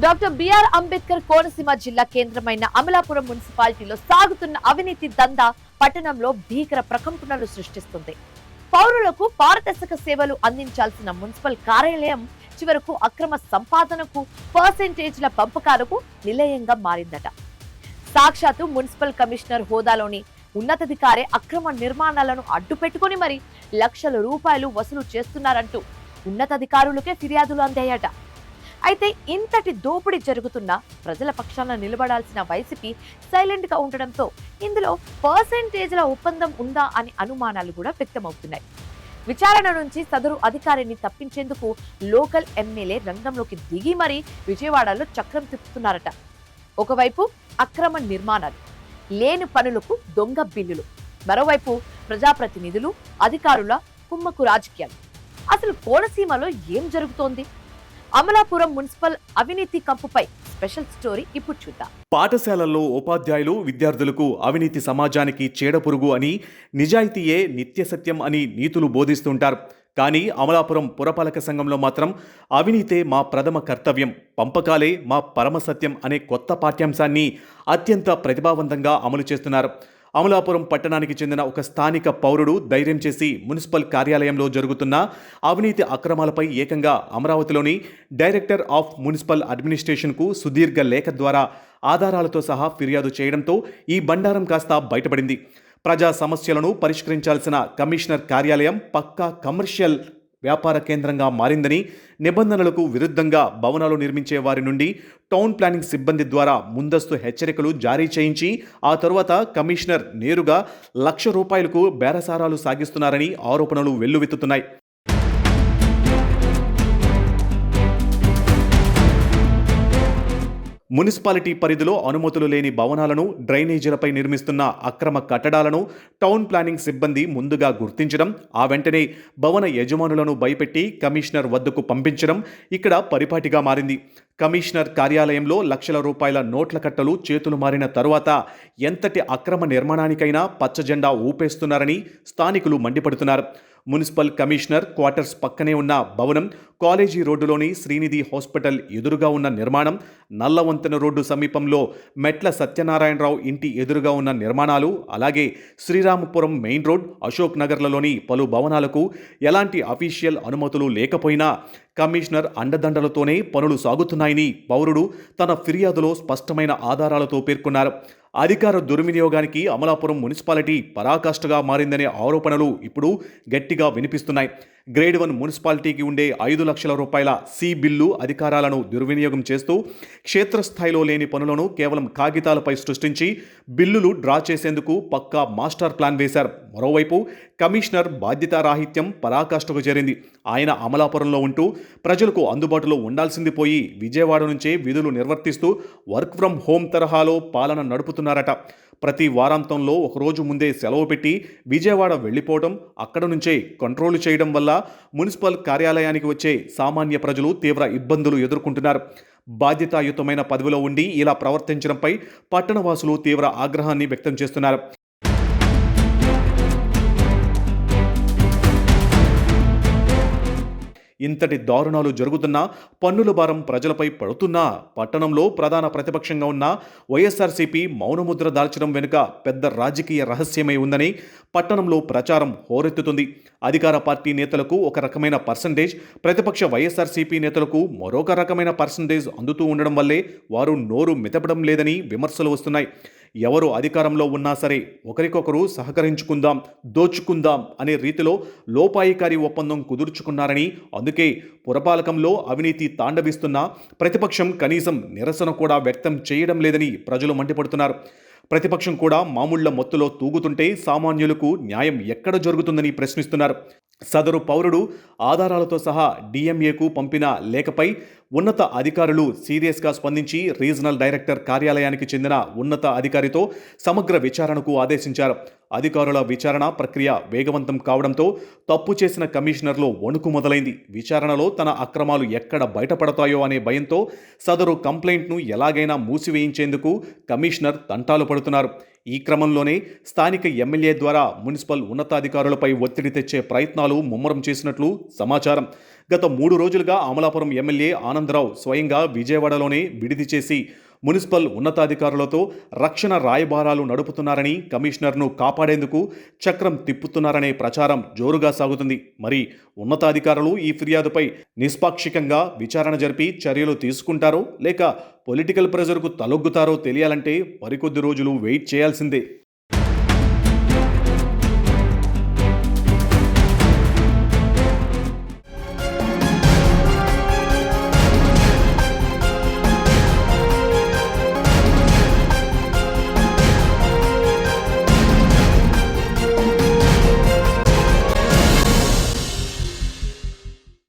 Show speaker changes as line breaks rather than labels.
Doctor BR Ambedkar Konaseema జిల్లా కేంద్రమైన అమలాపురం మున్సిపాలిటీలో సాగుతున్న అవినీతి దందా పట్టణంలో భీకర ప్రకంపనలు సృష్టిస్తుంది. పౌరులకు పారదర్శక సేవలు అందించాల్సిన మున్సిపల్ కార్యాలయం చివరకు అక్రమ సంపాదనకు, పర్సెంటేజ్ల పంపకాలకు నిలయంగా మారిందట. సాక్షాత్తు మున్సిపల్ కమిషనర్ హోదాలోని ఉన్నతాధికారే అక్రమ నిర్మాణాలను అడ్డుపెట్టుకుని మరి లక్షల రూపాయలు వసూలు చేస్తున్నారంటూ ఉన్నతాధికారులకే ఫిర్యాదులు అందాయట. అయితే ఇంతటి దోపిడీ జరుగుతున్న ప్రజల పక్షాన నిలబడాల్సిన వైసీపీ సైలెంట్ గా ఉండడంతో ఇందులో పర్సెంటేజ్ల ఒప్పందం ఉందా అని అనుమానాలు కూడా వ్యక్తమవుతున్నాయి. విచారణ నుంచి సదరు అధికారిని తప్పించేందుకు లోకల్ ఎమ్మెల్యే రంగంలోకి దిగి మరీ విజయవాడలో చక్రం తిప్పుతున్నారట. ఒకవైపు అక్రమ నిర్మాణాలు, లేని పనులకు దొంగ బిల్లులు, మరోవైపు ప్రజాప్రతినిధులు, అధికారుల కుమ్మకు రాజకీయాలు. అసలు కోనసీమలో ఏం జరుగుతోంది? అమలాపురం మున్సిపల్ అవినీతి కంపుపై స్పెషల్ స్టోరీ ఇప్పుడు చూద్దాం.
పాఠశాలల్లో ఉపాధ్యాయులు విద్యార్థులకు అవినీతి సమాజానికి చీడపురుగు అని, నిజాయితీయే నిత్య సత్యం అని నీతులు బోధిస్తుంటారు. కానీ అమలాపురం పురపాలక సంఘంలో మాత్రం అవినీతే మా ప్రథమ కర్తవ్యం, పంపకాలే మా పరమ సత్యం అనే కొత్త పాఠ్యాంశాన్ని అత్యంత ప్రతిభావంతంగా అమలు చేస్తున్నారు. అమలాపురం పట్టణానికి చెందిన ఒక స్థానిక పౌరుడు ధైర్యం చేసి మున్సిపల్ కార్యాలయంలో జరుగుతున్న అవినీతి అక్రమాలపై ఏకంగా అమరావతిలోని డైరెక్టర్ ఆఫ్ మున్సిపల్ అడ్మినిస్ట్రేషన్కు సుదీర్ఘ లేఖ ద్వారా ఆధారాలతో సహా ఫిర్యాదు చేయడంతో ఈ బండారం కాస్త బయటపడింది. ప్రజా సమస్యలను పరిష్కరించాల్సిన కమిషనర్ కార్యాలయం పక్కా కమర్షియల్ వ్యాపార కేంద్రంగా మారిందని, నిబంధనలకు విరుద్ధంగా భవనాలు నిర్మించే వారి నుండి టౌన్ ప్లానింగ్ సిబ్బంది ద్వారా ముందస్తు హెచ్చరికలు జారీ చేయించి ఆ తరువాత కమిషనర్ నేరుగా ₹1,00,000 బేరసారాలు సాగిస్తున్నారని ఆరోపణలు వెల్లువెత్తుతున్నాయి. మున్సిపాలిటీ పరిధిలో అనుమతులు లేని భవనాలను, డ్రైనేజీలపై నిర్మిస్తున్న అక్రమ కట్టడాలను టౌన్ ప్లానింగ్ సిబ్బంది ముందుగా గుర్తించడం, ఆ వెంటనే భవన యజమానులను భయపెట్టి కమిషనర్ వద్దకు పంపించడం ఇక్కడ పరిపాటిగా మారింది. కమిషనర్ కార్యాలయంలో ₹1,00,000 నోట్ల కట్టలు చేతులు మారిన తరువాత ఎంతటి అక్రమ నిర్మాణానికైనా పచ్చజెండా ఊపేస్తున్నారని స్థానికులు మండిపడుతున్నారు. మున్సిపల్ కమిషనర్ క్వార్టర్స్ పక్కనే ఉన్న భవనం, కాలేజీ రోడ్డులోని శ్రీనిధి హాస్పిటల్ ఎదురుగా ఉన్న నిర్మాణం, నల్లవంతెన రోడ్డు సమీపంలో మెట్ల సత్యనారాయణరావు ఇంటి ఎదురుగా ఉన్న నిర్మాణాలు, అలాగే శ్రీరామపురం మెయిన్ రోడ్, అశోక్ నగర్లలోని పలు భవనాలకు ఎలాంటి అఫీషియల్ అనుమతులు లేకపోయినా కమిషనర్ అండదండలతోనే పనులు సాగుతున్నాయని పౌరుడు తన ఫిర్యాదులో స్పష్టమైన ఆధారాలతో పేర్కొన్నారు. అధికార దుర్వినియోగానికి అమలాపురం మున్సిపాలిటీ పరాకాష్ఠగా మారిందనే ఆరోపణలు ఇప్పుడు గట్టిగా వినిపిస్తున్నాయి. గ్రేడ్ 1 మున్సిపాలిటీకి ఉండే ₹5,00,000 సి బిల్లు అధికారాలను దుర్వినియోగం చేస్తూ క్షేత్రస్థాయిలో లేని పనులను కేవలం కాగితాలపై సృష్టించి బిల్లులు డ్రా చేసేందుకు పక్కా మాస్టర్ ప్లాన్ వేశారు. మరోవైపు కమిషనర్ బాధ్యతారాహిత్యం పరాకాష్ఠకు చేరింది. ఆయన అమలాపురంలో ఉంటూ ప్రజలకు అందుబాటులో ఉండాల్సింది పోయి విజయవాడ నుంచే విధులు నిర్వర్తిస్తూ వర్క్ ఫ్రం హోమ్ తరహాలో పాలన నడుపుతున్నారట. ప్రతి వారాంతంలో ఒకరోజు ముందే సెలవు పెట్టి విజయవాడ వెళ్ళిపోవడం, అక్కడ నుంచే కంట్రోల్ చేయడం వల్ల మున్సిపల్ కార్యాలయానికి వచ్చే సామాన్య ప్రజలు తీవ్ర ఇబ్బందులు ఎదుర్కొంటున్నారు. బాధ్యతాయుతమైన పదవిలో ఉండి ఇలా ప్రవర్తించడంపై పట్టణవాసులు తీవ్ర ఆగ్రహాన్ని వ్యక్తం చేస్తున్నారు. ఇంతటి దారుణాలు జరుగుతున్నా, పన్నుల భారం ప్రజలపై పడుతున్నా పట్టణంలో ప్రధాన ప్రతిపక్షంగా ఉన్న వైఎస్ఆర్సీపీ మౌనముద్ర దాల్చడం వెనుక పెద్ద రాజకీయ రహస్యమై ఉందని పట్టణంలో ప్రచారం హోరెత్తుతుంది. అధికార పార్టీ నేతలకు ఒక రకమైన పర్సంటేజ్, ప్రతిపక్ష వైఎస్ఆర్సీపీ నేతలకు మరొక రకమైన పర్సంటేజ్ అందుతూ ఉండడం వల్లే వారు నోరు మెదపడం లేదని విమర్శలు వస్తున్నాయి. ఎవరు అధికారంలో ఉన్నా సరే ఒకరికొకరు సహకరించుకుందాం, దోచుకుందాం అనే రీతిలో లోపాయికారి ఒప్పందం కుదుర్చుకున్నారని, అందుకే పురపాలకంలో అవినీతి తాండవిస్తున్నా ప్రతిపక్షం కనీసం నిరసన కూడా వ్యక్తం చేయడం లేదని ప్రజలు మండిపడుతున్నారు. ప్రతిపక్షం కూడా మామూళ్ల మొత్తులో తూగుతుంటే సామాన్యులకు న్యాయం ఎక్కడ జరుగుతుందని ప్రశ్నిస్తున్నారు. సదరు పౌరుడు ఆధారాలతో సహా డిఎంఏకు పంపిన లేఖపై ఉన్నత అధికారులు సీరియస్గా స్పందించి రీజనల్ డైరెక్టర్ కార్యాలయానికి చెందిన ఉన్నత అధికారితో సమగ్ర విచారణకు ఆదేశించారు. అధికారుల విచారణ ప్రక్రియ వేగవంతం కావడంతో తప్పు చేసిన కమిషనర్లో వణుకు మొదలైంది. విచారణలో తన అక్రమాలు ఎక్కడ బయటపడతాయో అనే భయంతో సదరు కంప్లైంట్ను ఎలాగైనా మూసివేయించేందుకు కమిషనర్ తంటాలు పడుతున్నారు. ఈ క్రమంలోనే స్థానిక ఎమ్మెల్యే ద్వారా మున్సిపల్ ఉన్నతాధికారులపై ఒత్తిడి తెచ్చే ప్రయత్నాలు ముమ్మరం చేసినట్లు సమాచారం. గత 3 రోజులుగా అమలాపురం ఎమ్మెల్యే ఆనందరావు స్వయంగా విజయవాడలోనే విడిది చేసి మున్సిపల్ ఉన్నతాధికారులతో రక్షణ రాయబారాలు నడుపుతున్నారని, కమిషనర్ను కాపాడేందుకు చక్రం తిప్పుతున్నారనే ప్రచారం జోరుగా సాగుతుంది. మరి ఉన్నతాధికారులు ఈ ఫిర్యాదుపై నిష్పాక్షికంగా విచారణ జరిపి చర్యలు తీసుకుంటారో లేక పొలిటికల్ ప్రెజర్కు తలొగ్గుతారో తెలియాలంటే మరికొద్ది రోజులు వెయిట్ చేయాల్సిందే.